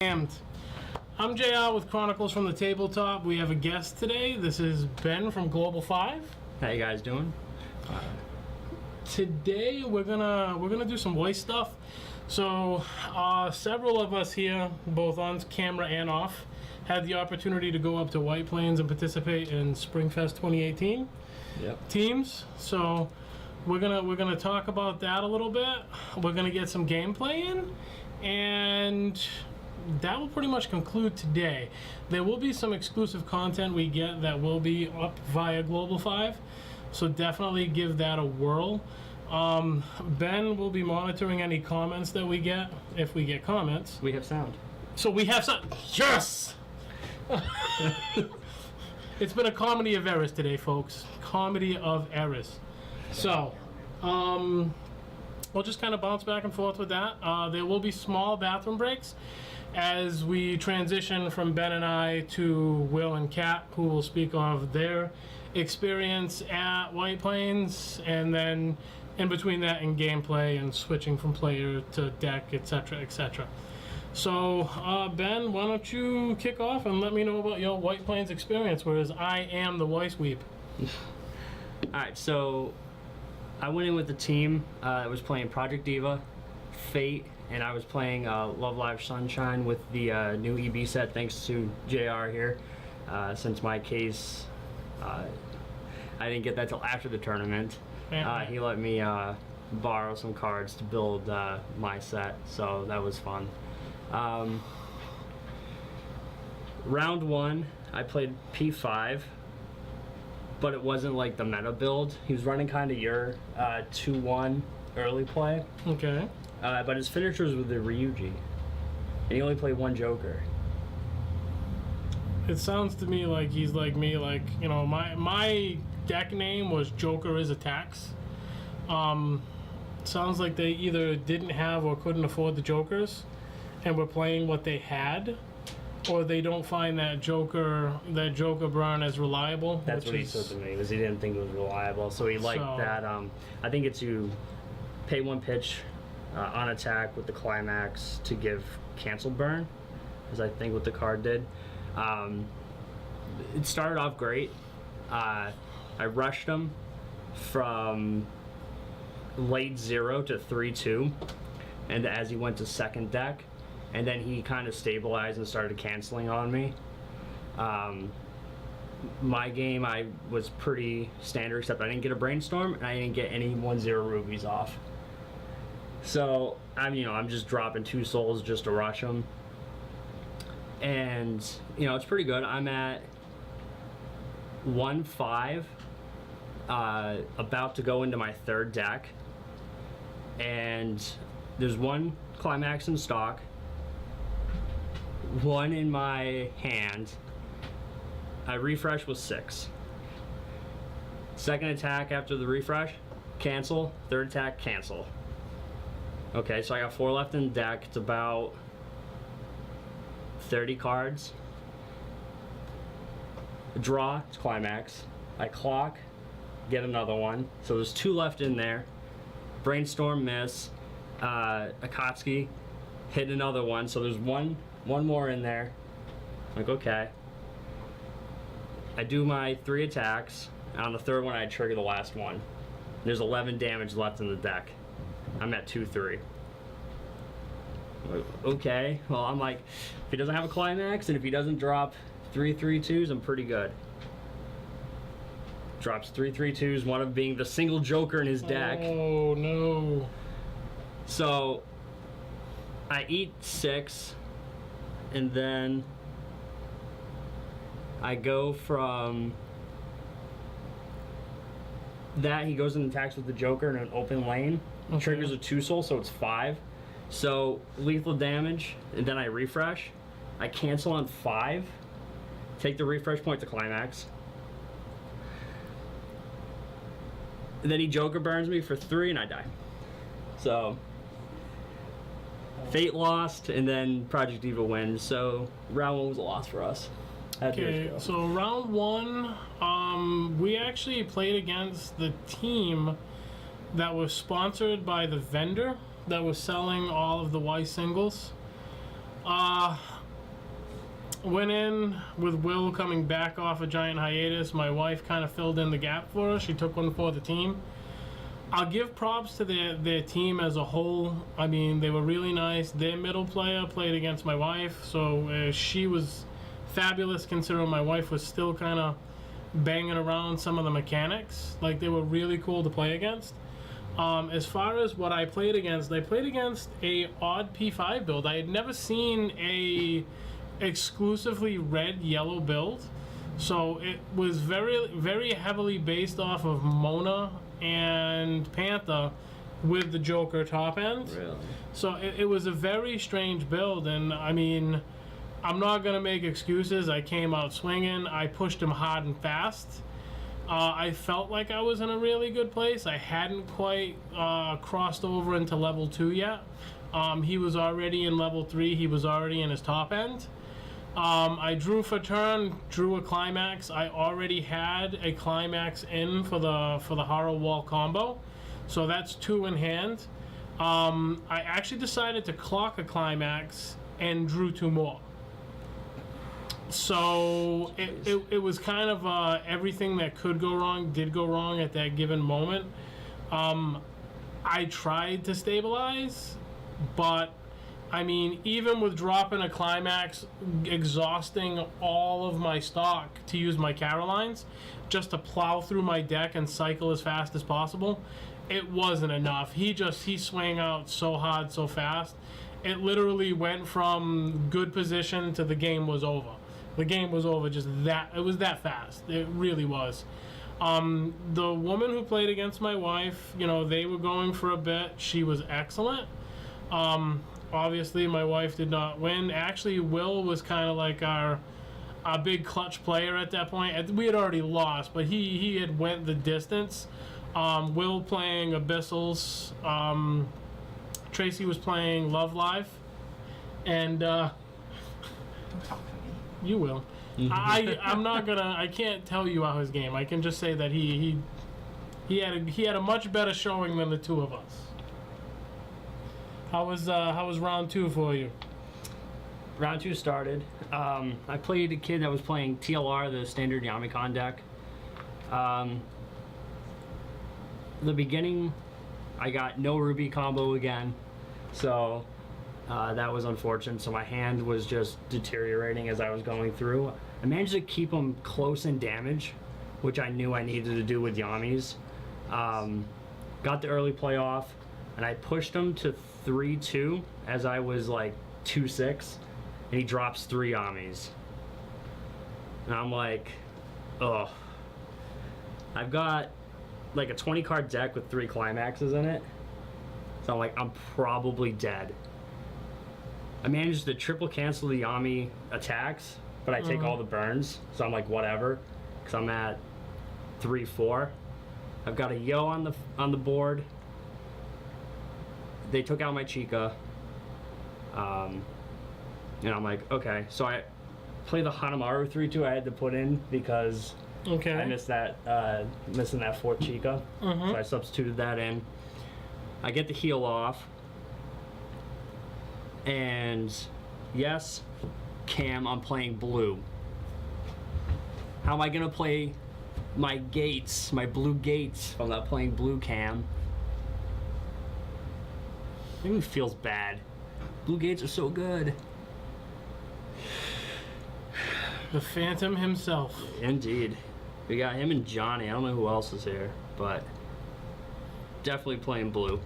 I'm JR with Chronicles from the Tabletop. We have a guest today. This is Ben from Global 5. How you guys doing? Today we're gonna do some Weiss stuff. So several of us here, both on camera and off, had the opportunity to go up to White Plains and participate in Springfest 2018 teams. So we're gonna talk about that a little bit. We're gonna get some gameplay in, and that will pretty much conclude today. There will be some exclusive content we get that will be up via Global 5, so definitely give that a whirl. Ben will be monitoring any comments that we get, if we get comments. We have sound. So we have some. Yes! It's been a comedy of errors today, folks. Comedy of errors. So, we'll just kind of bounce back and forth with that. There will be small bathroom breaks as we transition from Ben and I to Will and Kat, who will speak of their experience at White Plains, and then in between that and gameplay and switching from player to deck, etc., etc. So, Ben, why don't you kick off and let me know about your White Plains experience, whereas I am the Weiss Weep. Alright, so I went in with the team. I was playing Project Diva, Fate, and I was playing Love Live Sunshine with the new EB set, thanks to JR here. Since my case, I didn't get that till after the tournament. He let me borrow some cards to build my set, so that was fun. Round one, I played P5, but it wasn't like the meta build. He was running kind of your 2-1 early play. Okay. But his finisher was with the Ryuji, and he only played one Joker. It sounds to me like he's like me, like, you know, my deck name was Joker is Attacks. Sounds like they either didn't have or couldn't afford the Jokers and were playing what they had, or they don't find that Joker burn as reliable. That's what he said to me, was he didn't think it was reliable, so he liked that. I think it's you pay one pitch on attack with the climax to give cancel burn, is I think what the card did. It started off great. I rushed him from late 0 to 3-2, and as he went to second deck, and then he kind of stabilized and started canceling on me. My game, I was pretty standard, except I didn't get a brainstorm and I didn't get any 1-0 rubies off. So I'm just dropping 2 souls just to rush them, and it's pretty good. I'm at 1-5, about to go into my third deck, and there's one climax in stock, one in my hand. I refresh with 6. Second attack after the refresh, cancel. Third attack, cancel. Okay, so I got 4 left in the deck. It's about 30 cards. Draw, it's climax. I clock, get another one. So there's 2 left in there. Brainstorm, miss. Akatsuki, hit another one. So there's one more in there. Like, okay. I do my 3 attacks. On the third one, I trigger the last one. There's 11 damage left in the deck. I'm at 2-3. Okay, well, I'm like, if he doesn't have a climax and if he doesn't drop 3-3-2s, I'm pretty good. Drops 3-3-2s, one of being the single Joker in his deck. Oh no. So I eat 6, and then I go from that, he goes and attacks with the Joker in an open lane. Okay. Triggers a 2 soul, so it's 5. So lethal damage, and then I refresh. I cancel on 5. Take the refresh point to climax. And then he Joker burns me for 3, and I die. So Fate lost, and then Project Diva wins. So round 1 was a loss for us. Okay, so round 1, we actually played against the team that was sponsored by the vendor that was selling all of the Weiss singles. Uh, Went in with Will coming back off a giant hiatus. My wife kind of filled in the gap for us. She took one for the team. I'll give props to their team as a whole. I mean, they were really nice. Their middle player played against my wife, so she was fabulous considering my wife was still kind of banging around some of the mechanics. Like, they were really cool to play against. As far as what I played against a odd P5 build. I had never seen a exclusively red-yellow build, so it was very, very heavily based off of Mona and Panther with the Joker top end. Really? So it was a very strange build, and I mean, I'm not gonna make excuses. I came out swinging. I pushed him hard and fast. I felt like I was in a really good place. I hadn't quite crossed over into level 2 yet. He was already in level 3. He was already in his top end. I drew for turn, drew a climax. I already had a climax in for the horror wall combo, so that's 2 in hand. I actually decided to clock a climax and drew 2 more. So it was kind of everything that could go wrong did go wrong at that given moment. I tried to stabilize, but I mean, even with dropping a climax, exhausting all of my stock to use my Carolines, just to plow through my deck and cycle as fast as possible, it wasn't enough. He swang out so hard, so fast. It literally went from good position to the game was over. The game was over just that, it was that fast. It really was. The woman who played against my wife, you know, they were going for a bit. She was excellent. Obviously, my wife did not win. Actually, Will was kind of like our big clutch player at that point. We had already lost, but he had went the distance. Will playing Abyssals. Tracy was playing Love Live. And you will. I'm not gonna. I can't tell you how his game. I can just say that he had a much better showing than the 2 of us. How was round 2 for you? Round 2 started. I played a kid that was playing TLR, the standard Yamikon deck. The beginning, I got no Ruby combo again, so that was unfortunate. So my hand was just deteriorating as I was going through. I managed to keep him close in damage, which I knew I needed to do with Yamis. Got the early playoff, and I pushed him to 3-2 as I was like 2-6, and he drops 3 Yamis. And I'm like, ugh. I've got like a 20 card deck with 3 climaxes in it, so I'm like, I'm probably dead. I managed to triple cancel the Yami attacks, but I take all the burns, so I'm like, whatever, because I'm at 3-4. I've got a Yo on the board. They took out my Chica, and I'm like, okay. So I play the Hanamaru 3-2 I had to put in because I missed that missing that 4th Chica, so I substituted that in. I get the heal off, and yes, Cam, I'm playing blue. How am I gonna play my gates, my blue gates, if I'm not playing blue, Cam? It even feels bad. Blue gates are so good. The Phantom himself. Indeed. We got him and Johnny. I don't know who else is here, but definitely playing blue.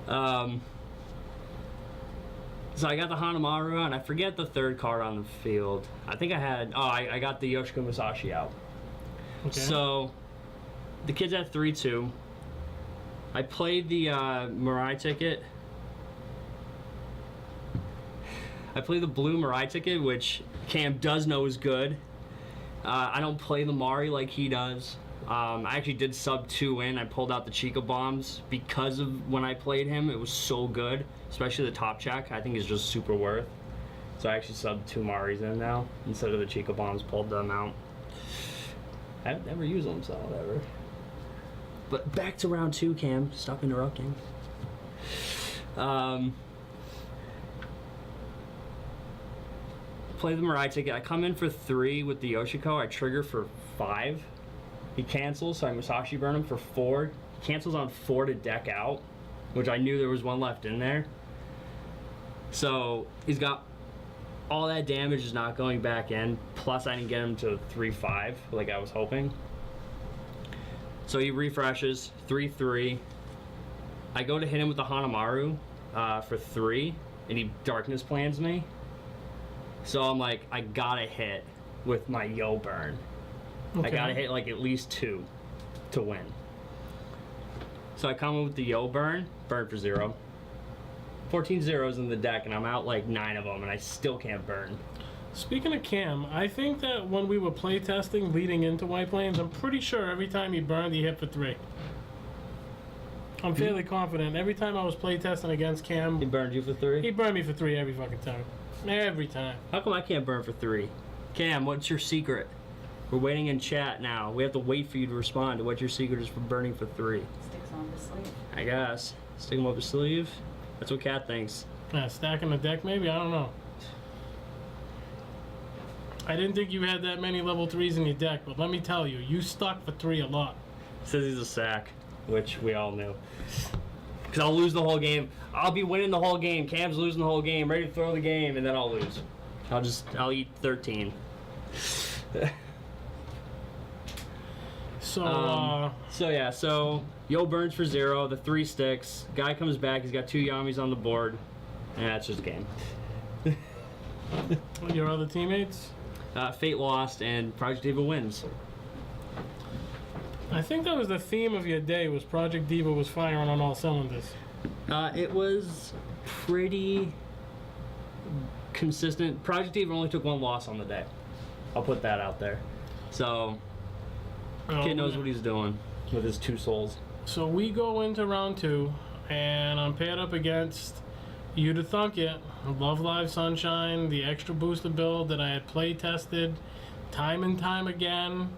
So I got the Hanamaru, and I forget the 3rd card on the field. I think I had, I got the Yoshiko Musashi out. Okay. So the kid's at 3-2. I played the Mirai ticket. I played the blue Mirai ticket, which Cam does know is good. I don't play the Mari like he does. I actually did sub 2 in. I pulled out the Chica bombs because of when I played him. It was so good, especially the top check. I think is just super worth. So I actually subbed 2 Maris in now instead of the Chica bombs. Pulled them out. I haven't ever used them, so whatever. But back to round 2, Cam. Stop interrupting. play the Mirai ticket. I come in for 3 with the Yoshiko. I trigger for 5. He cancels, so I Musashi burn him for 4. He cancels on 4 to deck out, which I knew there was one left in there. So he's got all that damage is not going back in. Plus, I didn't get him to 3-5 like I was hoping. So he refreshes 3-3. I go to hit him with the Hanamaru for 3, and he darkness plans me. So I'm like, I gotta hit with my Yo burn. Okay. I gotta hit like at least 2 to win. So I come in with the Yo burn for 0. 14 zeros in the deck, and I'm out like 9 of them, and I still can't burn. Speaking of Cam, I think that when we were playtesting leading into White Plains, I'm pretty sure every time he burned, he hit for 3. I'm fairly confident. Every time I was playtesting against Cam, He burned you for 3? he burned me for 3 every fucking time. Every time. How come I can't burn for 3? Cam, what's your secret? We're waiting in chat now. We have to wait for you to respond to what your secret is for burning for 3. Sticks on the sleeve. I guess. Stick him up his sleeve. That's what Kat thinks. Stacking the deck, maybe? I don't know. I didn't think you had that many level 3s in your deck, but let me tell you, you stuck for 3 a lot. Says he's a sack, which we all knew. Because I'll lose the whole game. I'll be winning the whole game. Cam's losing the whole game, ready to throw the game, and then I'll lose. I'll eat 13. So Yo burns for 0, the 3 sticks. Guy comes back, he's got 2 Yamis on the board, and that's just game. Your other teammates? Fate lost, and Project Diva wins. I think that was the theme of your day, was Project Diva was firing on all cylinders. It was pretty consistent. Project Diva only took 1 loss on the day. I'll put that out there. So, kid knows what he's doing with his 2 souls. So we go into round 2, and I'm paired up against You to Thunk It, Love Live Sunshine, the extra booster build that I had play tested time and time again.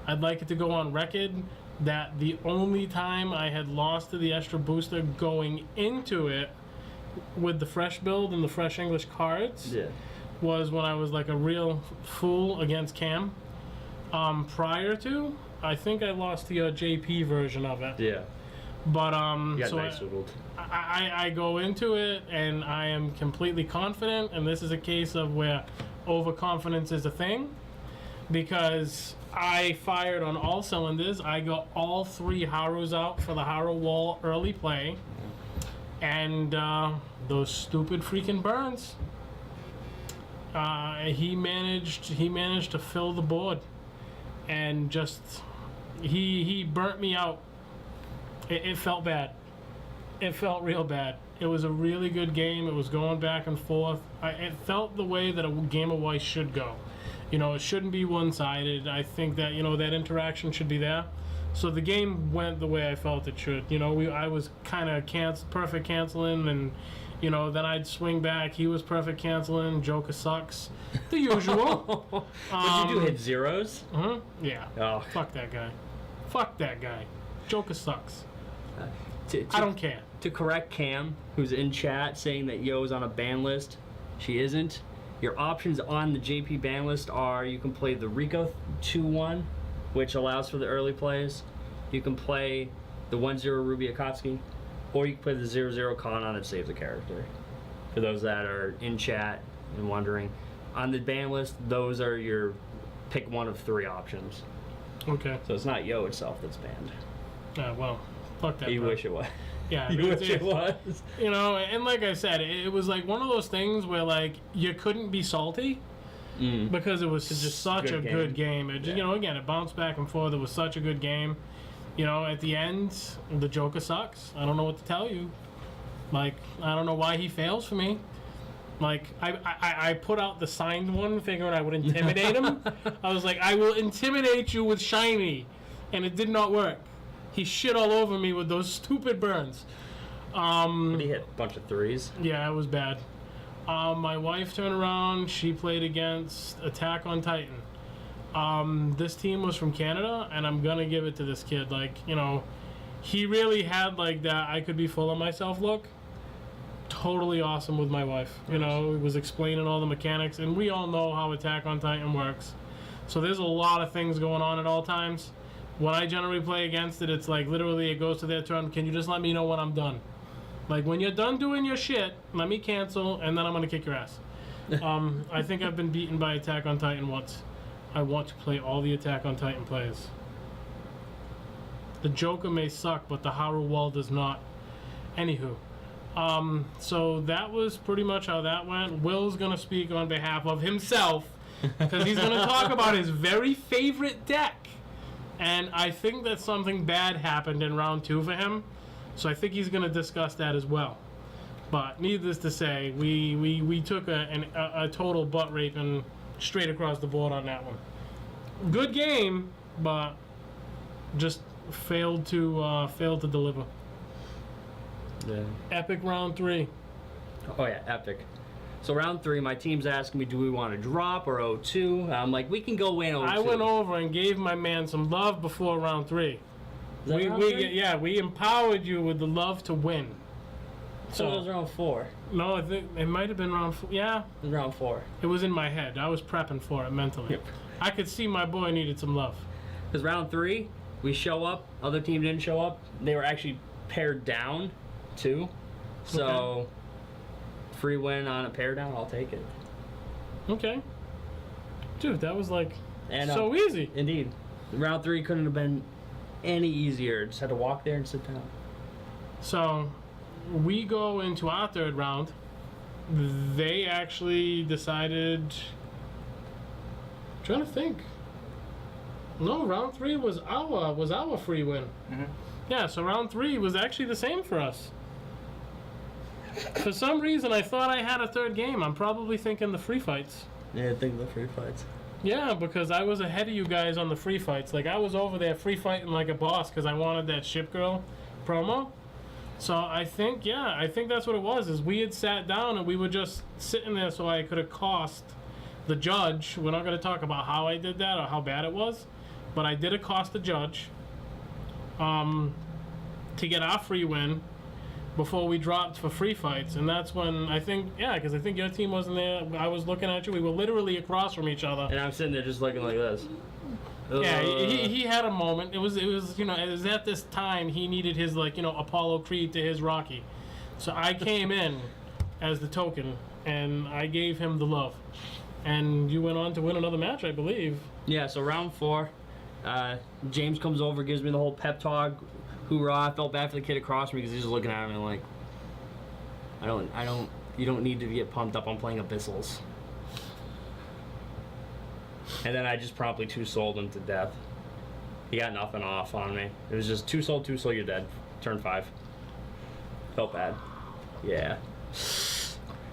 I'd like it to go on record that the only time I had lost to the extra booster going into it with the fresh build and the fresh English cards was when I was like a real fool against Cam. Prior to, I think I lost to your JP version of it. Yeah. But You got so nice whittled. I go into it and I am completely confident, and this is a case of where overconfidence is a thing, because I fired on all cylinders. I got all 3 Harus out for the Haru wall early play, and those stupid freaking burns. He managed to fill the board, and just he burnt me out. It felt bad. It felt real bad. It was a really good game. It was going back and forth. It felt the way that a game of Weiss should go. You know, it shouldn't be one-sided. I think that, you know, that interaction should be there. So the game went the way I felt it should. You know, I was kind of perfect canceling, and, you know, then I'd swing back. He was perfect canceling. Joker sucks. The usual. What did you do, hit zeros? Yeah. Oh. Fuck that guy. Fuck that guy. Joker sucks. To I don't care. To correct Cam, who's in chat saying that Yo is on a ban list, she isn't. Your options on the JP ban list are you can play the Rico 2-1, which allows for the early plays. You can play the 1-0 Ruby Akatsuki, or you can play the 0-0 Kana that saves the character. For those that are in chat and wondering. On the ban list, those are your pick one of 3 options. Okay. So it's not Yo itself that's banned. Well, fuck that. You bro. wish it was. Yeah. You wish it was. You know, and like I said, it was like one of those things where like you couldn't be salty because it was just such a good game. It, you know, again, it bounced back and forth. It was such a good game. You know, at the end, the Joker sucks. I don't know what to tell you. Like, I don't know why he fails for me. Like, I put out the signed one, figuring I would intimidate him. I was like, I will intimidate you with shiny, and it did not work. He shit all over me with those stupid burns. But he hit a bunch of 3s. Yeah, it was bad. My wife turned around. She played against Attack on Titan. This team was from Canada, and I'm gonna give it to this kid. Like, you know, he really had like that I could be full of myself look. totally awesome with my wife. You know, he was explaining all the mechanics, and we all know how Attack on Titan works. So there's a lot of things going on at all times. When I generally play against it, it's like literally it goes to their turn. Can you just let me know when I'm done? Like when you're done doing your shit, let me cancel, and then I'm gonna kick your ass. I think I've been beaten by Attack on Titan once. I want to play all the Attack on Titan players. The Joker may suck, but the Haru Wall does not. Anywho. So that was pretty much how that went. Will's gonna speak on behalf of himself because he's gonna talk about his very favorite deck. And I think that something bad happened in round 2 for him. So I think he's gonna discuss that as well. But needless to say, we took a total butt raping straight across the board on that one. Good game, but just failed to deliver. Yeah. Epic round 3. Oh yeah, epic. So round 3, my team's asking me, do we want to drop or 0-2? I'm like, we can go in 0-2. I went over and gave my man some love before round 3. We empowered you with the love to win. So it was round 4. No, I think it might have been round 4. Yeah, It was round 4. it was in my head. I was prepping for it mentally. Yep. I could see my boy needed some love. Because round 3, we show up, other team didn't show up. They were actually paired down, too. So, free win on a pair down, I'll take it. Okay. Dude, that was like And, so easy. Indeed. Round 3 couldn't have been any easier. Just had to walk there and sit down. So, we go into our 3rd round. They actually decided. Trying to think. No, round 3 was our free win. Yeah, so round 3 was actually the same for us. For some reason, I thought I had a 3rd game. I'm probably thinking the free fights. Yeah, I think the free fights. Yeah, because I was ahead of you guys on the free fights. Like, I was over there free fighting like a boss because I wanted that Ship Girl promo. So I think that's what it was, is we had sat down and we were just sitting there so I could accost the judge. We're not going to talk about how I did that or how bad it was, but I did accost the judge to get our free win before we dropped for free fights. And that's when because I think your team wasn't there. I was looking at you. We were literally across from each other. And I'm sitting there just looking like this. Yeah, he had a moment. It was at this time he needed his Apollo Creed to his Rocky. So I came in as the token and I gave him the love. And you went on to win another match, I believe. Yeah, so round 4, James comes over, gives me the whole pep talk, hoorah. I felt bad for the kid across from me because he's just looking at me and like, you don't need to get pumped up on playing Abyssals. And then I just promptly 2-souled him to death. He got nothing off on me. It was just 2-soul, you're dead. Turn 5. Felt bad. Yeah.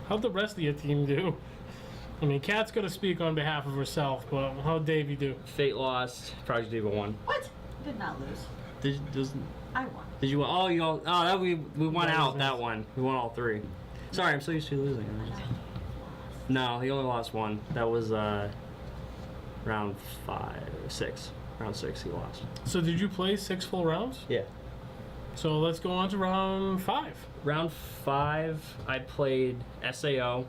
How'd the rest of your team do? I mean, Kat's gonna speak on behalf of herself, but how'd Davey do? Fate lost. Project Diva won. What? Did not lose. I won. Did you win? Oh, you all. Oh, that we won That out was that nice. one. We won all 3. Sorry, I'm so used to losing. No, he only lost 1. That was round 6. Round 6, he lost. So did you play 6 full rounds? Yeah. So let's go on to round 5. Round 5, I played SAO.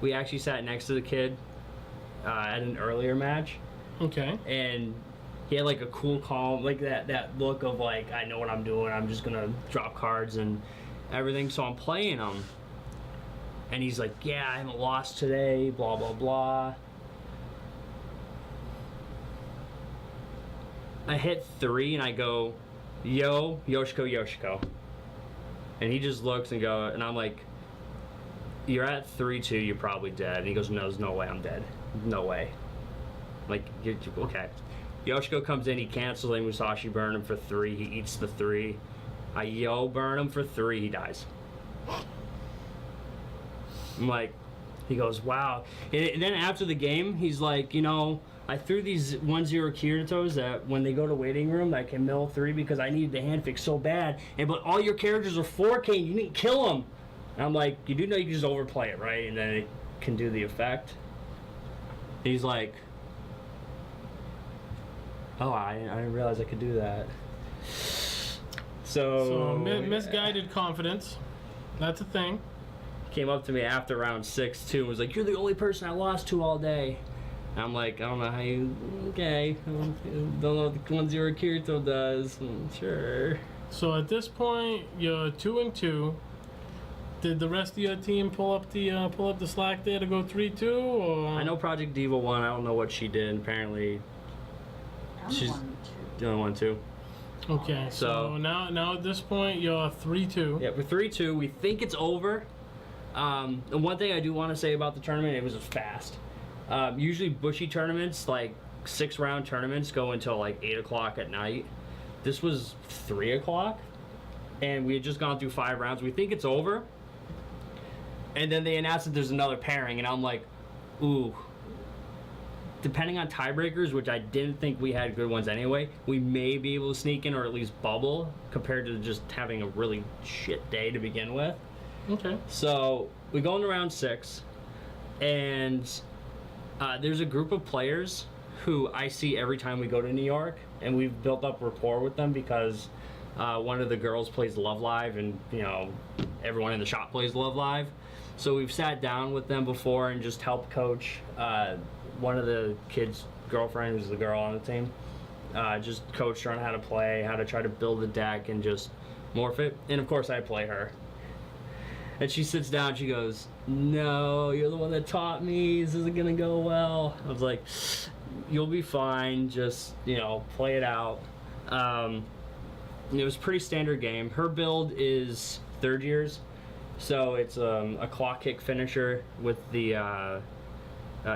We actually sat next to the kid at an earlier match, Okay. and he had like a cool calm, like that look of like, I know what I'm doing, I'm just gonna drop cards and everything. So I'm playing him, and he's like, yeah, I haven't lost today, blah blah blah. I hit 3 and I go, yo, Yoshiko. And he just looks and I'm like, you're at 3-2, you're probably dead. And he goes, no, there's no way I'm dead. No way. Like, okay. Yoshiko comes in, he cancels a Musashi burn him for 3, he eats the 3. I burn him for 3, he dies. I'm like, he goes, wow. And then after the game, he's like, I threw these 1-0 Kirito's that when they go to waiting room, I can mill 3 because I needed the hand fix so bad. But all your characters are 4K and you didn't kill them. And I'm like, you do know you can just overplay it, right? And then it can do the effect. He's like, oh, I didn't realize I could do that. So misguided confidence. That's a thing. Came up to me after round 6 too and was like, "You're the only person I lost to all day." And I'm like, "I don't know how you. Okay, don't know what the 1-0 Kirito does. Sure." So at this point, you're 2-2. Did the rest of your team pull up the slack there to go 3-2? Or I know Project Diva won. I don't know what she did. Apparently, she's the only one too. Okay, so now at this point, you're 3-2. Yeah, we're 3-2. We think it's over. And one thing I do want to say about the tournament, it was fast. Usually Bushy tournaments, like 6-round tournaments, go until like 8 o'clock at night. This was 3 o'clock, and we had just gone through 5 rounds. We think it's over. And then they announced that there's another pairing, and I'm like, ooh. Depending on tiebreakers, which I didn't think we had good ones anyway, we may be able to sneak in or at least bubble compared to just having a really shit day to begin with. Okay. So we go into round 6, and there's a group of players who I see every time we go to New York, and we've built up rapport with them because one of the girls plays Love Live, and everyone in the shop plays Love Live. So we've sat down with them before and just helped coach one of the kids' girlfriend, who's the girl on the team. Just coached her on how to play, how to try to build a deck, and just morph it. And of course, I play her. And she sits down, she goes, "No, you're the one that taught me. This isn't gonna go well." I was like, "You'll be fine. Just, play it out." It was a pretty standard game. Her build is 3rd years, so it's a clock kick finisher with the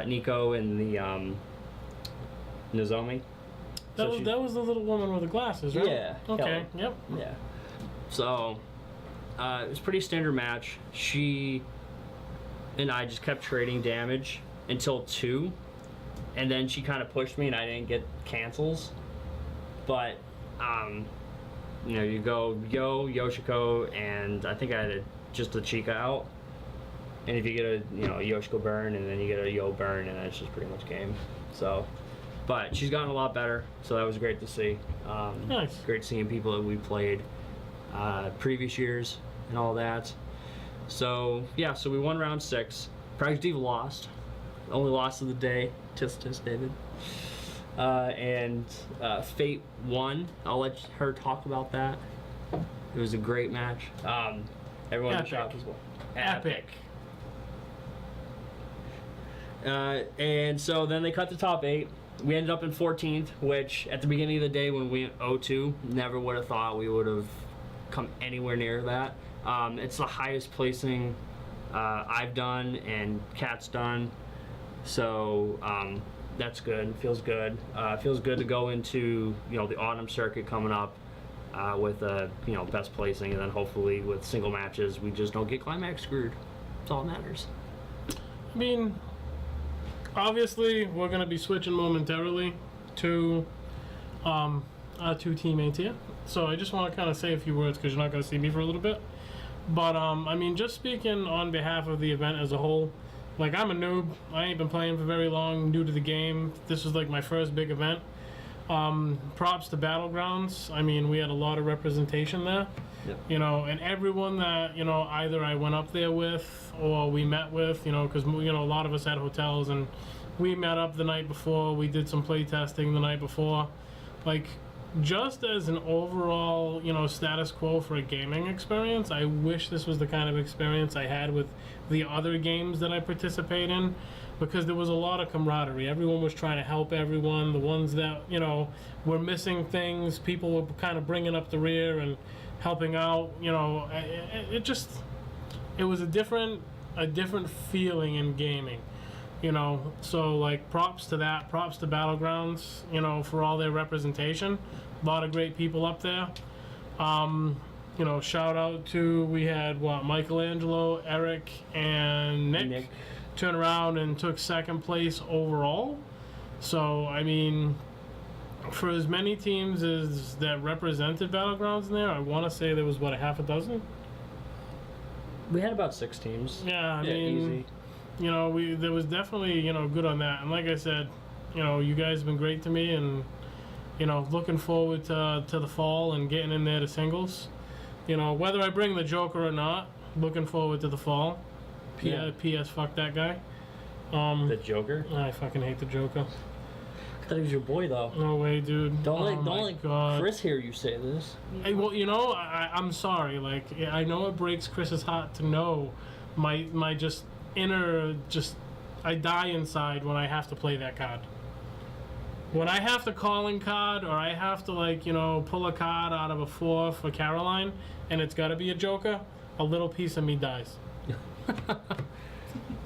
Nico and the Nozomi. That was the little woman with the glasses, right? Yeah. Okay. Kelly. Yep. Yeah. So it was a pretty standard match. She and I just kept trading damage until 2, and then she kind of pushed me, and I didn't get cancels. But you go Yoshiko, and I think I had just a Chica out. And if you get a Yoshiko burn, and then you get a Yo burn, and that's just pretty much game. So, but she's gotten a lot better, so that was great to see. Nice. Great seeing people that we played previous years and all that. So yeah, so we won round 6. Project Diva lost, only loss of the day. Tis David. And Fate won. I'll let her talk about that. It was a great match. Everyone in the shop as well. Epic. And so then they cut the top 8. We ended up in 14th, which at the beginning of the day when we went 0-2, never would have thought we would have come anywhere near that. It's the highest placing I've done and Kat's done, so that's good. Feels good. Feels good to go into the autumn circuit coming up with best placing, and then hopefully with single matches we just don't get climax screwed. That's all that matters. I mean, obviously we're going to be switching momentarily to our 2 teammates here, so I just want to kind of say a few words because you're not going to see me for a little bit. But I mean, just speaking on behalf of the event as a whole, like, I'm a noob. I ain't been playing for very long, new to the game. This was like my first big event. Props to Battlegrounds. I mean, we had a lot of representation there. Yep. And everyone that either I went up there with or we met with, because a lot of us had hotels, and we met up the night before. We did some play testing the night before. Like, just as an overall status quo for a gaming experience, I wish this was the kind of experience I had with the other games that I participate in, because there was a lot of camaraderie. Everyone was trying to help everyone. The ones that were missing things, people were kind of bringing up the rear and helping out. It was a different feeling in gaming. So like, props to that, props to Battlegrounds, for all their representation. A lot of great people up there. Shout out to, we had Michelangelo, Eric, and Nick turn around and took 2nd place overall. So I mean, for as many teams as that represented Battlegrounds in there, I want to say there was a half a dozen. We had about 6 teams. Yeah, I mean, easy. There was definitely, good on that. And like I said, you guys have been great to me, and you know, looking forward to the fall and getting in there to singles. You know, whether I bring the Joker or not, looking forward to the fall. P.S. Fuck that guy. The Joker? I fucking hate the Joker. I thought he was your boy, though. No way, dude. Don't let Chris hear you say this. Hey, well, you know, I'm sorry. Like, I know it breaks Chris's heart to know my just inner, I die inside when I have to play that card. When I have to calling card, or I have to, like, you know, pull a card out of a 4 for Caroline, and it's got to be a Joker, a little piece of me dies.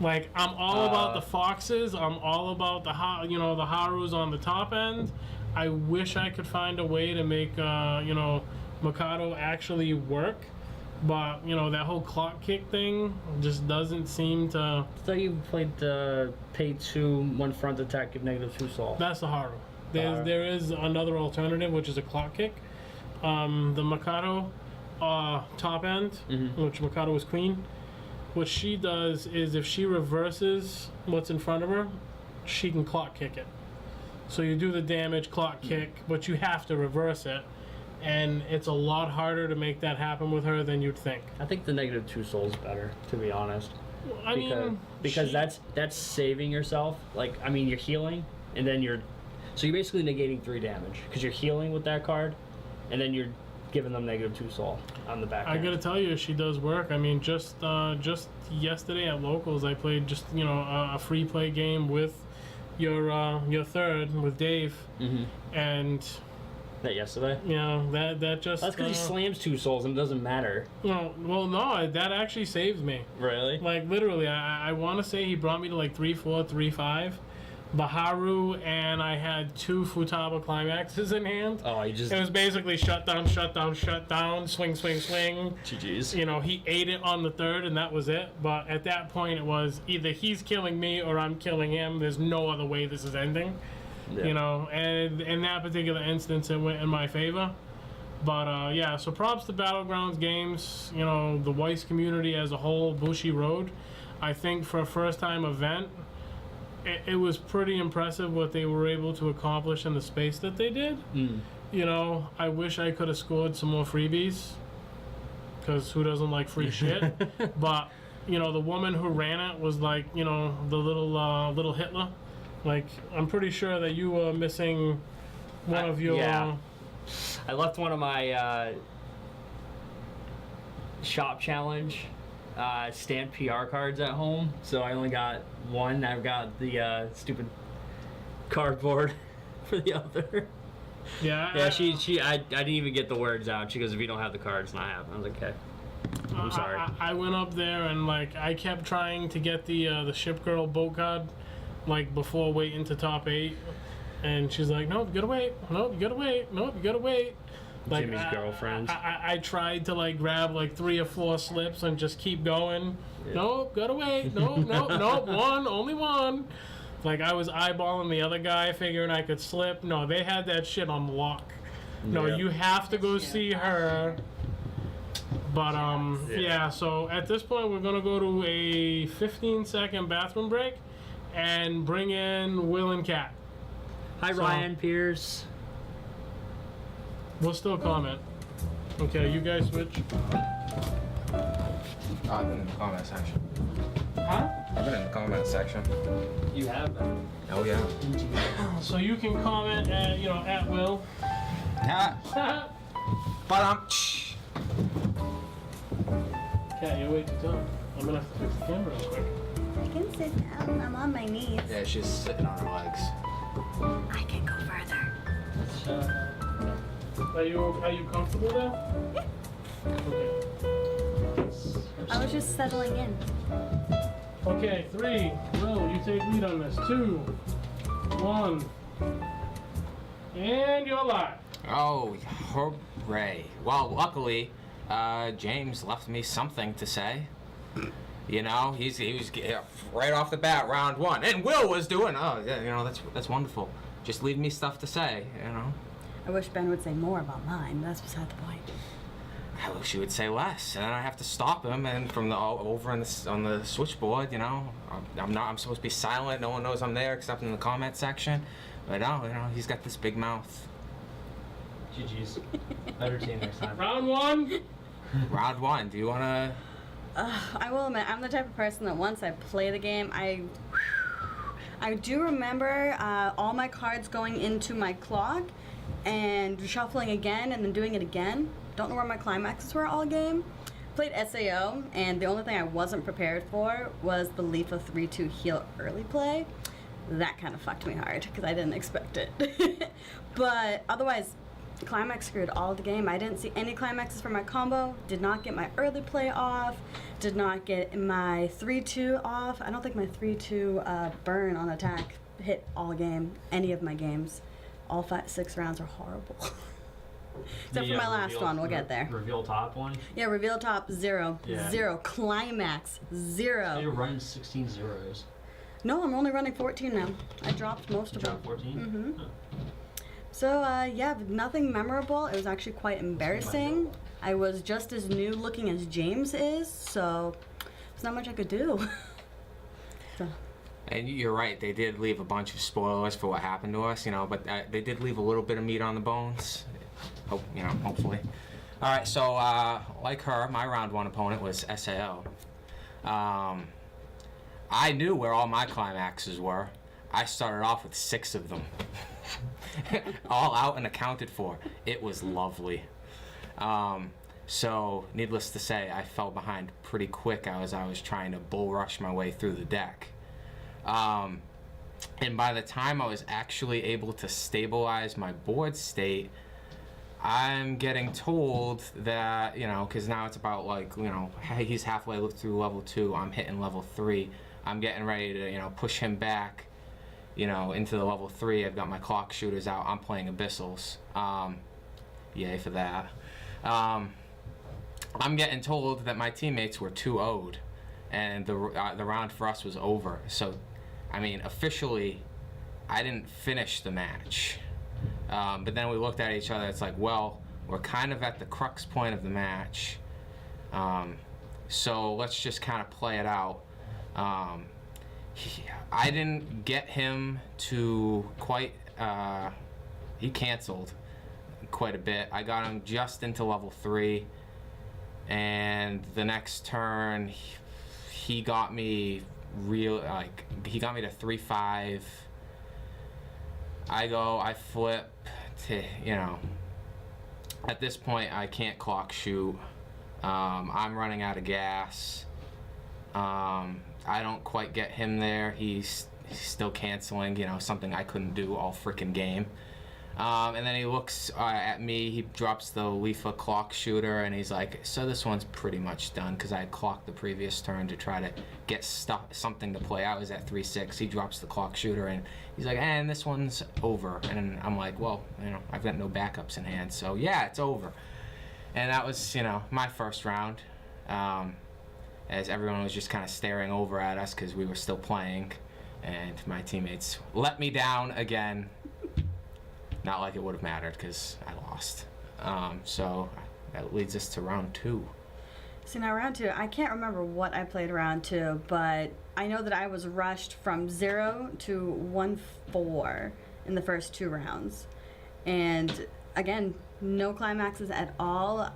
Like, I'm all about the foxes. I'm all about the the Harus on the top end. I wish I could find a way to make Mikado actually work, but you know that whole clock kick thing just doesn't seem to. I thought you played the pay 2 1 front attack give -2 soul. That's the Haru. There is another alternative, which is a clock kick. The Mikado top end, which Mikado is queen. What she does is if she reverses what's in front of her, she can clock kick it. So you do the damage, clock kick, but you have to reverse it. And it's a lot harder to make that happen with her than you'd think. I think the -2 soul is better, to be honest. I mean, because that's saving yourself. Like, I mean, you're healing, and then you're basically negating 3 damage because you're healing with that card, and then you're giving them -2 soul on the back end. I gotta tell you, she does work. I mean, just yesterday at locals, I played just a free play game with your third with Dave, and that yesterday. Yeah, that just that's because he slams 2 souls and it doesn't matter. Well, no, that actually saves me. Really? Like literally, I want to say he brought me to like 3-4, 3-5. Baharu, and I had 2 Futaba climaxes in hand. Oh, it was basically shut down, swing, swing. GG's. You know, he ate it on the 3rd, and that was it. But at that point, it was either he's killing me or I'm killing him. There's no other way this is ending. Yeah. You know, and in that particular instance, it went in my favor. But yeah, so props to Battlegrounds Games. You know, the Weiss community as a whole, Bushiroad. I think for a first-time event, it was pretty impressive what they were able to accomplish in the space that they did. You know, I wish I could have scored some more freebies, because who doesn't like free shit? But, you know, the woman who ran it was like, you know, the little Hitler. Like, I'm pretty sure that you were missing one of your... Yeah. I left one of my shop challenge stamped PR cards at home, so I only got one. I've got the stupid cardboard for the other. Yeah. I didn't even get the words out. She goes, if you don't have the cards, not have them. I was like, okay. I'm sorry. I went up there and like I kept trying to get the ship girl boat card, like before waiting to top 8, and she's like, nope, you gotta wait. Nope, you gotta wait. Nope, you gotta wait. Like, Jimmy's girlfriend. I tried to like grab like 3 or 4 slips and just keep going. Yeah. Nope, gotta wait. Nope, one, only one. Like I was eyeballing the other guy, figuring I could slip. No, they had that shit on lock. No, you have to go see her. But yeah. So at this point, we're gonna go to a 15-second bathroom break and bring in Will and Kat. Hi, Ryan Pierce. We'll still comment. Okay, you guys switch. I've been in the comment section. Huh? I've been in the comment section. You have been. Oh yeah. So you can comment at at Will. Yeah. But Kat, you wait to tell. I'm gonna have to fix the camera real quick. I can sit down. I'm on my knees. Yeah, she's sitting on her legs. I can go further. Are you comfortable there? Yeah. Okay. I was just settling in. Okay, 3. Will, you take lead on this. 2, 1, and you're live. Oh, hooray! Well, luckily, James left me something to say. You know, he was right off the bat, round 1, and Will was doing. Oh, yeah, you know that's wonderful. Just leave me stuff to say. You know. I wish Ben would say more about mine, but that's beside the point. I wish he would say less, and then I have to stop him. And from over on the switchboard, you know, I'm supposed to be silent. No one knows I'm there except in the comment section. But no, you know, he's got this big mouth. GG's. Better team next time. Round one. Round one. Do you want to? I will admit, I'm the type of person that once I play the game, I do remember all my cards going into my clock and shuffling again and then doing it again. Don't know where my climaxes were all game. Played SAO, and the only thing I wasn't prepared for was the Leafa 3-2 heal early play. That kind of fucked me hard because I didn't expect it. But otherwise, climax screwed all the game. I didn't see any climaxes for my combo, did not get my early play off, did not get my 3-2 off. I don't think my 3-2 burn on attack hit all game, any of my games. All 6 rounds are horrible. Except for my last one, we'll get there. Reveal top one? Yeah, reveal top 0. Yeah. 0. Climax 0. So you're running 16 zeros. No, I'm only running 14 now. I dropped most of them. Drop 14? Mm-hmm. Oh. So, yeah, nothing memorable. It was actually quite embarrassing. I was just as new looking as James is, so there's not much I could do. So. And you're right. They did leave a bunch of spoilers for what happened to us, but they did leave a little bit of meat on the bones. Hopefully. All right. So, like her, my round one opponent was SAO. I knew where all my climaxes were. I started off with 6 of them. All out and accounted for. It was lovely. So, needless to say, I fell behind pretty quick as I was trying to bull rush my way through the deck. And by the time I was actually able to stabilize my board state, I'm getting told that, because now it's about hey, he's halfway through level 2, I'm hitting level 3. I'm getting ready to, push him back, into the level 3. I've got my clock shooters out. I'm playing Abyssals. Yay for that. I'm getting told that my teammates were 2-0'd, and the round for us was over. So, officially, I didn't finish the match. But then we looked at each other. It's like, well, we're kind of at the crux point of the match. So let's just kind of play it out. I didn't get him to quite, he canceled quite a bit. I got him just into level 3, and the next turn he got me he got me to 3-5. I flip to, at this point I can't clock shoot. I'm running out of gas. I don't quite get him there. He's still canceling, something I couldn't do all freaking game. And then he looks at me, he drops the Leafa clock shooter, and he's like, so this one's pretty much done, because I had clocked the previous turn to try to get something to play. I was at 3-6. He drops the clock shooter, and he's like, and this one's over. And I'm like, well, I've got no backups in hand, so yeah, it's over. And that was, my first round. As everyone was just kind of staring over at us because we were still playing, and my teammates let me down again. Not like it would have mattered because I lost. So that leads us to round 2. See, now round 2, I can't remember what I played round 2, but I know that I was rushed from 0 to 1-4 in the first 2 rounds. And again, no climaxes at all.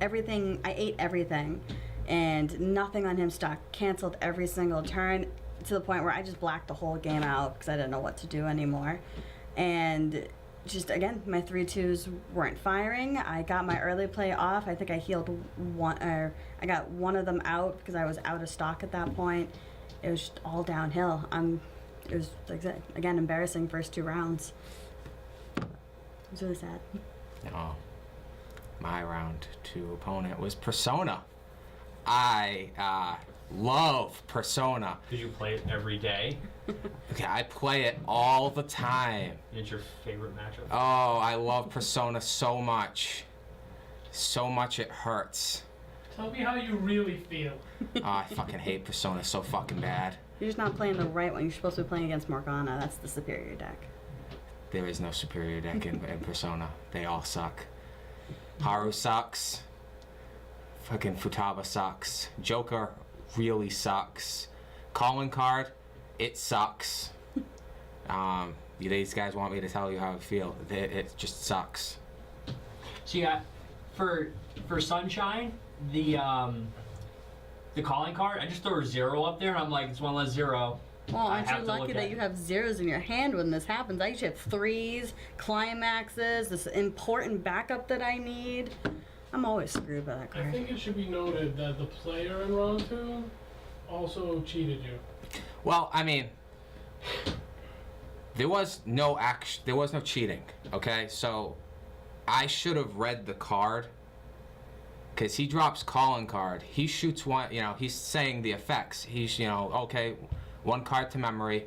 Everything, I ate everything, and nothing on him stuck. Canceled every single turn to the point where I just blacked the whole game out because I didn't know what to do anymore. And just, again, my 3-2s weren't firing. I got my early play off. I think I healed one, or I got one of them out because I was out of stock at that point. It was just all downhill. It was, like I said, again, embarrassing first 2 rounds. It was really sad. Oh, my round 2 opponent was Persona. I love Persona. Did you play it every day? Okay, I play it all the time. It's your favorite matchup? Oh, I love Persona so much. So much it hurts. Tell me how you really feel. Oh, I fucking hate Persona so fucking bad. You're just not playing the right one. You're supposed to be playing against Morgana. That's the superior deck. There is no superior deck in Persona. They all suck. Haru sucks. Fucking Futaba sucks. Joker really sucks. Calling card, it sucks. These guys want me to tell you how I feel. It just sucks. See, for Sunshine, the calling card, I just throw a 0 up there, and I'm like, it's one less 0. Well, aren't you lucky that you have 0s in your hand when this happens? I usually have 3s, climaxes, this important backup that I need. I'm always screwed by that card. I think it should be noted that the player in round 2 also cheated you. Well, I mean, there was no cheating. Okay, so I should have read the card. Because he drops calling card, he shoots one, he's saying the effects. He's, okay, 1 card to memory.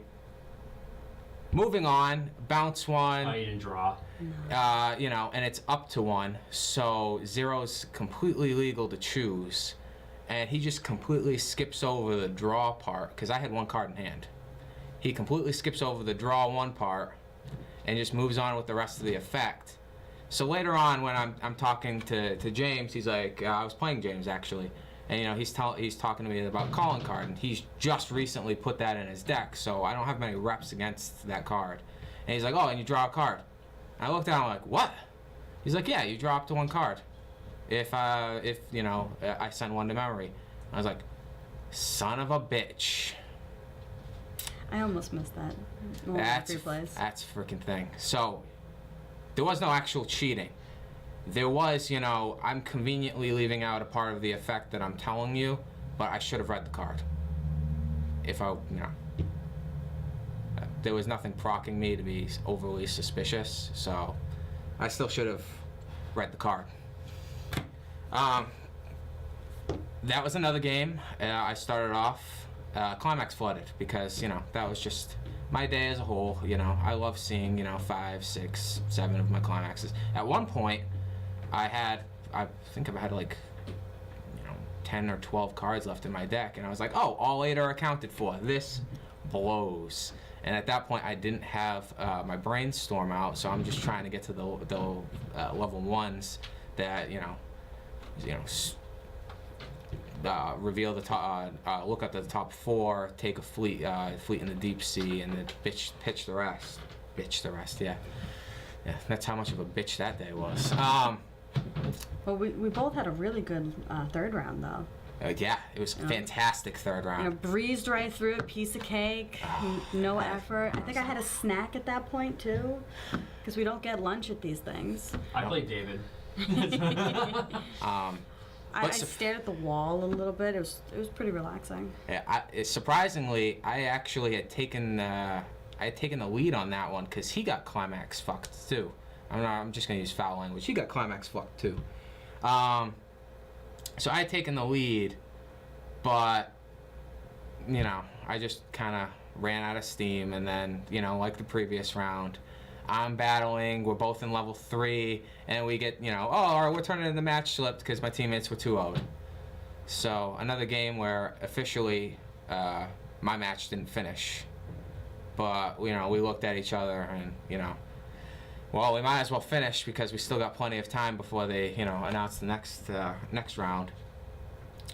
Moving on, bounce 1. Oh, you didn't draw. And it's up to 1, so 0's completely legal to choose. And he just completely skips over the draw part, because I had 1 card in hand. He completely skips over the draw 1 part, and just moves on with the rest of the effect. So later on, when I'm talking to James, he's like, I was playing James actually, and he's talking to me about calling card, and he's just recently put that in his deck, so I don't have many reps against that card. And he's like, oh, and you draw a card. And I looked at him like, what? He's like, yeah, you draw up to 1 card. If I send 1 to memory. I was like, son of a bitch. I almost missed that. That's freaking thing. So. There was no actual cheating. There was, I'm conveniently leaving out a part of the effect that I'm telling you, but I should have read the card. There was nothing proccing me to be overly suspicious, so I still should have read the card. That was another game. I started off climax flooded because, that was just my day as a whole. I love seeing, 5, 6, 7 of my climaxes. At one point, I think I had like, 10 or 12 cards left in my deck, and I was like, oh, all 8 are accounted for. This blows. And at that point, I didn't have my brainstorm out, so I'm just trying to get to the level 1s that, reveal the top, look at the top 4, take a fleet in the deep sea, and then pitch the rest. Bitch the rest, yeah. That's how much of a bitch that day was. Well, we both had a really good 3rd round, though. Yeah, it was a fantastic 3rd round. Breezed right through it, piece of cake, no effort. I think I had a snack at that point, too, because we don't get lunch at these things. I played David. I stared at the wall a little bit. It was pretty relaxing. Yeah, surprisingly, I actually had taken the lead on that one because he got climax fucked too. I'm just gonna use foul language. He got climax fucked too. So I had taken the lead, but I just kind of ran out of steam, and then like the previous round, I'm battling, we're both in level 3, and we get, all right, we're turning in the match slipped because my teammates were 2-0'd. So another game where officially my match didn't finish. But, we looked at each other and, well, we might as well finish because we still got plenty of time before they, announce the next round.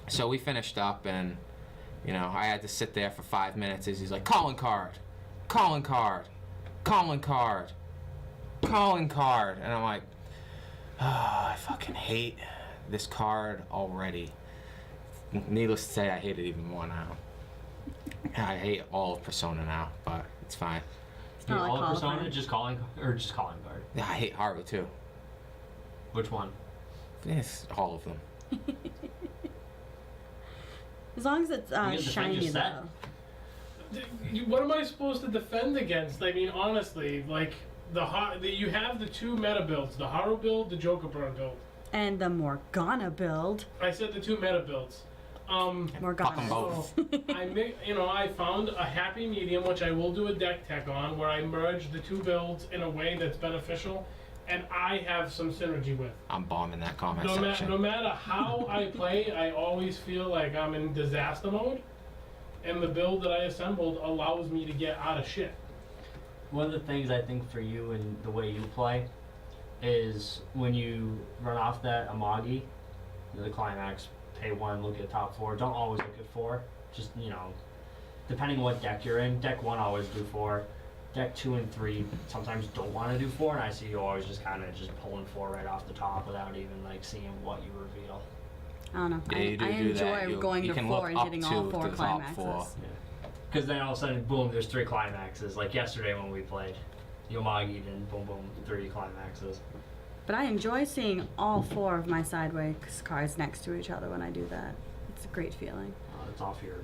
So we finished up, and, I had to sit there for 5 minutes as he's like, calling card, calling card, calling card, calling card, and I'm like, oh, I fucking hate this card already. Needless to say, I hate it even more now. I hate all of Persona now, but it's fine. It's not like all of Persona, card. just calling card. Yeah, I hate Haru too. Which one? It's all of them. As long as it's shiny, though. What am I supposed to defend against? I mean, honestly, like you have the 2 meta builds: the Haru build, the Joker Burn build, and the Morgana build. I said the 2 meta builds. Morgana. Fuck 'em both. I found a happy medium, which I will do a deck tech on, where I merge the 2 builds in a way that's beneficial, and I have some synergy with. I'm bombing that comment section. No matter how I play, I always feel like I'm in disaster mode. And the build that I assembled allows me to get out of shit. One of the things I think for you and the way you play is when you run off that Amagi, the climax, pay 1, look at top 4. Don't always look at 4. Just, depending on what deck you're in. Deck 1 always do 4. deck 2 and 3 sometimes don't want to do 4, and I see you always just kind of just pulling 4 right off the top without even like seeing what you reveal. I don't know. Yeah, you do I do that. enjoy going You to can 4 look and up hitting to all 4 the top climaxes. 4. Because then all of a sudden, boom, there's 3 climaxes. Like yesterday when we played Yomagi, and boom, boom, 3 climaxes. But I enjoy seeing all 4 of my sideways cards next to each other when I do that. It's a great feeling. It's off your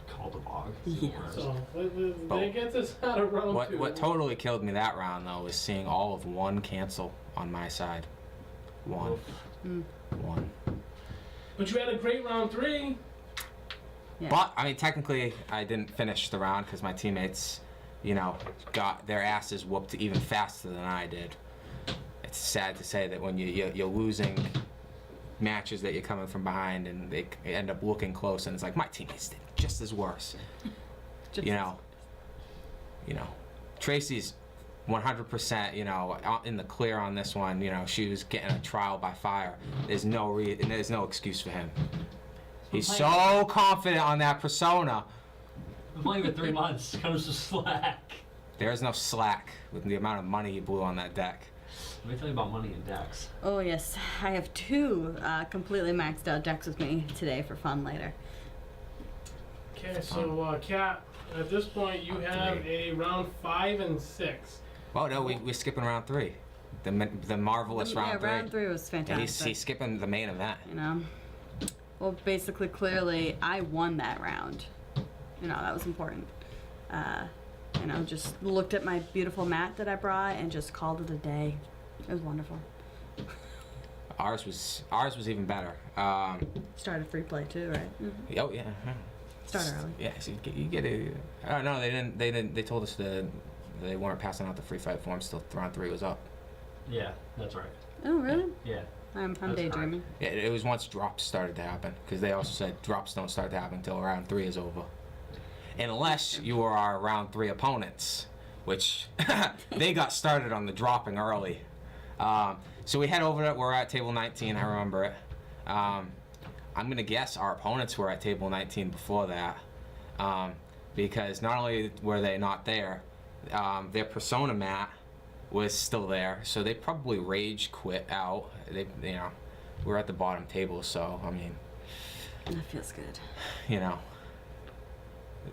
Caldebog. Yeah. So they get this out of round 2. What totally killed me that round though was seeing all of 1 cancel on my side. 1. 1. But you had a great round 3. Yeah. But I mean, technically, I didn't finish the round because my teammates, you know, got their asses whooped even faster than I did. It's sad to say that when you're losing matches that you're coming from behind and they end up looking close, and it's like my teammates did just as worse. Just You know, Tracy's 100%, you know, in the clear on this one. You know, she was getting a trial by fire. There's no excuse for him. He's so confident on that persona. I'm playing for 3 months. Comes to slack. There is no slack with the amount of money he blew on that deck. Let me tell you about money and decks. Oh yes, I have 2 completely maxed out decks with me today for fun later. Okay, so Kat, at this point you have a round 5 and 6. Well, no, we're skipping round 3. The marvelous round 3. Yeah, round 3 was And fantastic. he's skipping the main event. You know, well, basically, clearly, I won that round. You know, that was important. You know, just looked at my beautiful mat that I brought and just called it a day. It was wonderful. Ours was even better. Started free play too, right? Oh yeah. Start early. Yeah, so you get a. Oh no, they didn't. They told us that they weren't passing out the free fight forms till round 3 was up. Yeah, that's right. Oh, really? Yeah. I'm That's daydreaming. Yeah, it was once drops started to happen, because they also said drops don't start to happen until round 3 is over, unless you are our round 3 opponents, which they got started on the dropping early. So we head over to, we're at table 19. I remember it. I'm gonna guess our opponents were at table 19 before that, because not only were they not there, their persona mat was still there, so they probably rage quit out. They, you know, we're at the bottom table, so I mean, That feels good. you know,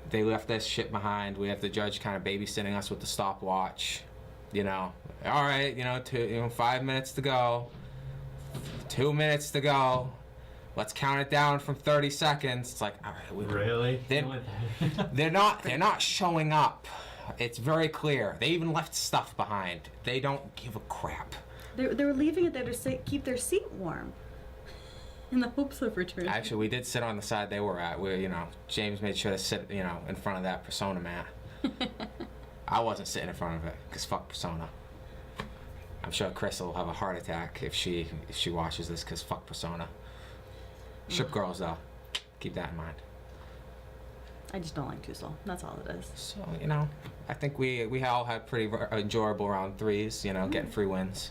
they left this shit behind. We have the judge kind of babysitting us with the stopwatch. You know, all right, you know, 5 minutes to go, 2 minutes to go. Let's count it down from 30 seconds. It's like, all right, Really? they're not showing up. It's very clear. They even left stuff behind. They don't give a crap. They were leaving it there to keep their seat warm. In the hopes of returning. Actually, we did sit on the side they were at. You know, James made sure to sit, you know, in front of that persona mat. I wasn't sitting in front of it, because fuck persona. I'm sure Chris will have a heart attack if she watches this, because fuck persona. Ship girls, though. Keep that in mind. I just don't like Tusel. That's all it is. So, you know, I think we all had pretty enjoyable round 3s, you know, getting free wins.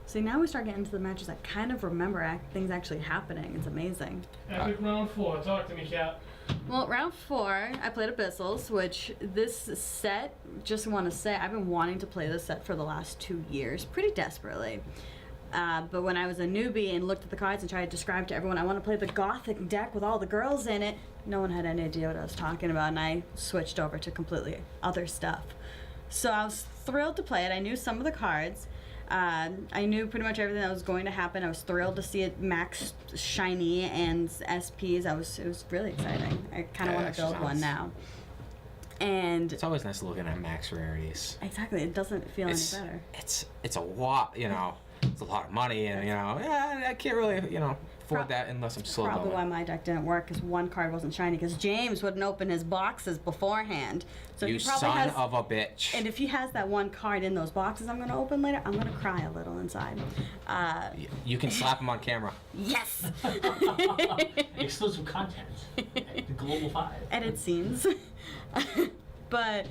See, now we start getting into the matches I kind of remember things actually happening. It's amazing. Epic round 4. Talk to me, Kat. Well, round 4, I played Abyssals, which this set, just want to say, I've been wanting to play this set for the last 2 years, pretty desperately. But when I was a newbie and looked at the cards and tried to describe to everyone, I want to play the Gothic deck with all the girls in it, no one had any idea what I was talking about, and I switched over to completely other stuff. So I was thrilled to play it. I knew some of the cards. I knew pretty much everything that was going to happen. I was thrilled to see it max shiny and SPs. It was really exciting. I kind of want to build one now. And it's always nice looking at max rarities. Exactly, it doesn't feel any better. It's a lot, you know. It's a lot of money, and you know, I can't really, you know, afford that unless I'm slow going. Probably why my deck didn't work, because one card wasn't shiny. Because James wouldn't open his boxes beforehand, so you he probably son of a bitch. And if he has that one card in those boxes, I'm gonna open later. I'm gonna cry a little inside. You can slap him on camera. Yes. Exclusive content. The Global 5. Edit scenes. But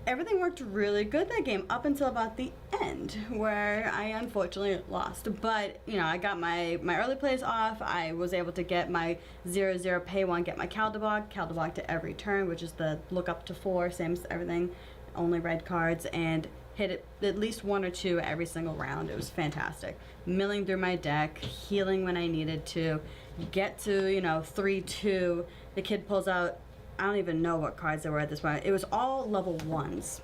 everything worked really good that game up until about the end, where I unfortunately lost. But, you know, I got my early plays off. I was able to get my 0-0 pay 1, get my Caldebog to every turn, which is the look up to 4, same as everything. only red cards, and hit it at least 1 or 2 every single round. It was fantastic. Milling through my deck, healing when I needed to, get to, 3-2. The kid pulls out, I don't even know what cards there were at this point. It was all level 1s.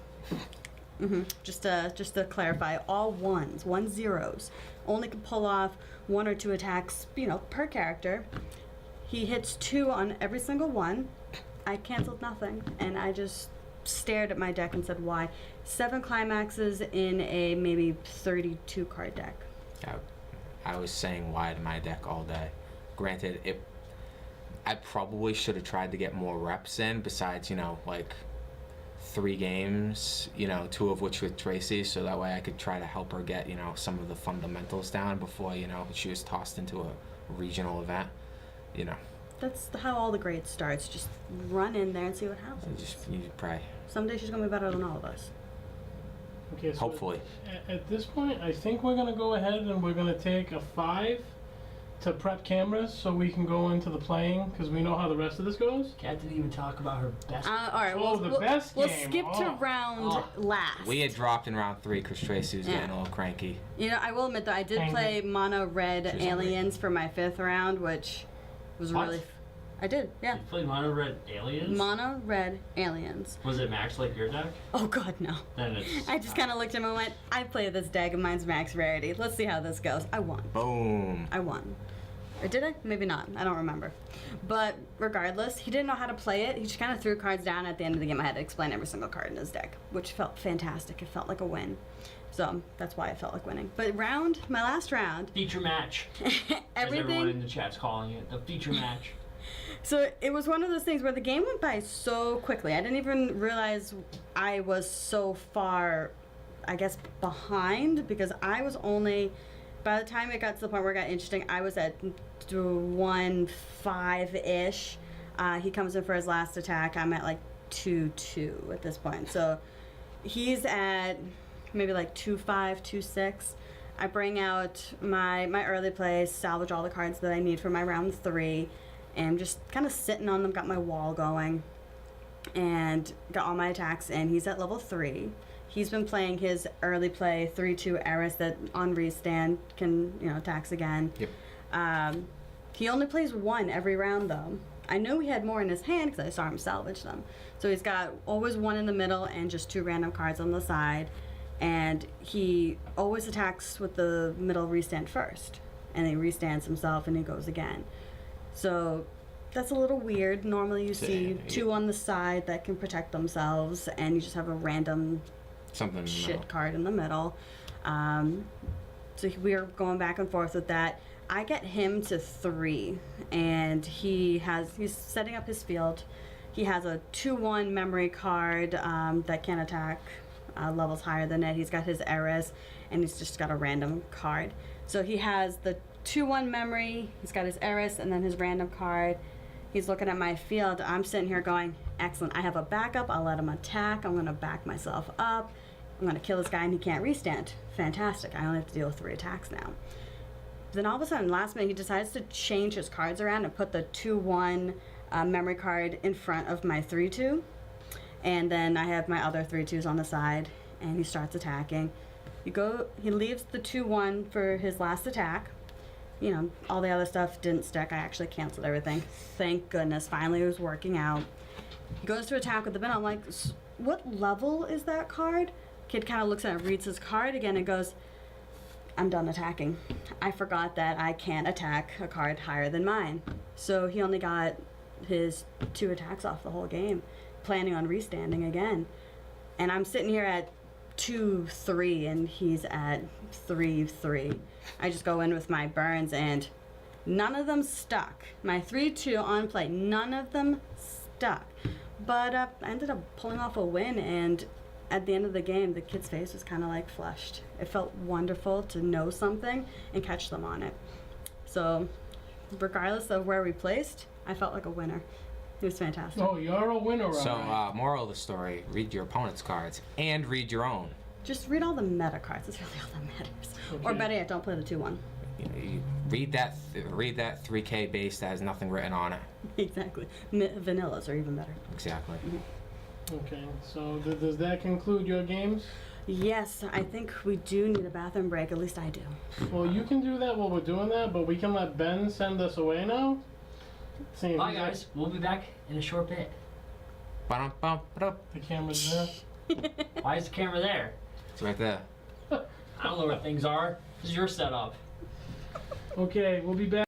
Just to clarify, all 1s, 1 zeros. Only could pull off 1 or 2 attacks, per character. He hits 2 on every single one. I canceled nothing, and I just stared at my deck and said, why? 7 climaxes in a maybe 32 card deck. I was saying why to my deck all day. Granted, I probably should have tried to get more reps in besides, 3 games, 2 of which with Tracy, so that way I could try to help her get, some of the fundamentals down before, she was tossed into a regional event, That's how all the grades starts. Just run in there and see what happens. You pray. Someday she's going to be better than all of us. Okay, so Hopefully. At this point, I think we're going to go ahead and we're going to take a 5 to prep cameras so we can go into the playing, because we know how the rest of this goes. Kat didn't even talk about her best. All right, Oh, the best we'll game. skip to Oh. round last. We had dropped in round 3 because Tracy was getting a little cranky. I will admit, though, I did Angry. play mono red She's hungry. aliens for my 5th round, which was What? really... I did, yeah. You played Mono Red Aliens? Mono red aliens. Was it max like your deck? Oh, God, no. Then it's. I just kind of looked at him and went, I play this deck and mine's max rarity. Let's see how this goes. I won. Boom. I won. Or did I? Maybe not. I don't remember. But regardless, he didn't know how to play it. He just kind of threw cards down. At the end of the game, I had to explain every single card in his deck, which felt fantastic. It felt like a win. So that's why it felt like winning. But my last round, Feature match. As everyone in the chat's calling it. The feature match. So it was one of those things where the game went by so quickly. I didn't even realize I was so far, I guess, behind, because I was only, by the time it got to the point where it got interesting, I was at 1-5-ish. He comes in for his last attack. I'm at like 2-2 at this point. So he's at maybe like 2-5, 2-6. I bring out my early plays, salvage all the cards that I need for my round 3. And I'm just kind of sitting on them, got my wall going, and got all my attacks in. He's at level 3. He's been playing his early play 3-2 Eris that on restand can, attacks again. Yep. He only plays 1 every round, though. I knew he had more in his hand because I saw him salvage them. So he's got always 1 in the middle and just 2 random cards on the side. And he always attacks with the middle restand first. And he restands himself and he goes again. So that's a little weird. Normally you see 2 on the side that can protect themselves, and you just have a random shit card in the middle. So we are going back and forth with that. I get him to 3, and he's setting up his field. He has a 2-1 memory card that can attack levels higher than it. He's got his Eris, and he's just got a random card. So he has the 2-1 memory, he's got his Eris, and then his random card. He's looking at my field. I'm sitting here going, excellent, I have a backup, I'll let him attack, I'm going to back myself up, I'm going to kill this guy and he can't restand. Fantastic, I only have to deal with 3 attacks now. Then all of a sudden, last minute, he decides to change his cards around and put the 2-1 memory card in front of my 3-2. And then I have my other 3-2s on the side, and he starts attacking. He leaves the 2-1 for his last attack. All the other stuff didn't stick. I actually canceled everything. Thank goodness. Finally, it was working out. He goes to attack with the bin. I'm like, what level is that card? Kid kind of looks at it, reads his card again, and goes, I'm done attacking. I forgot that I can't attack a card higher than mine. So he only got his 2 attacks off the whole game, planning on restanding again. And I'm sitting here at 2-3, and he's at 3-3. I just go in with my burns, and none of them stuck. My 3-2 on play, none of them stuck. But I ended up pulling off a win, and at the end of the game, the kid's face was kind of like flushed. It felt wonderful to know something and catch them on it. So regardless of where we placed, I felt like a winner. It was fantastic. Oh, you're a winner, So, right? moral of the story, read your opponent's cards and read your own. Just read all the meta cards. That's really all that matters. Okay. Or better yet, don't play the 2-1. You read that 3K base that has nothing written on it. Exactly. Vanillas are even better. Exactly. Okay, so does that conclude your games? Yes, I think we do need a bathroom break. At least I do. Well, you can do that while we're doing that, but we can let Ben send us away now. Seeing Bye, guys. We'll be back in a short bit. Ba-dum-bum-ba-dum. the camera's there. Why is the camera there? It's right there. I don't know where things are. This is your setup. Okay, we'll be back.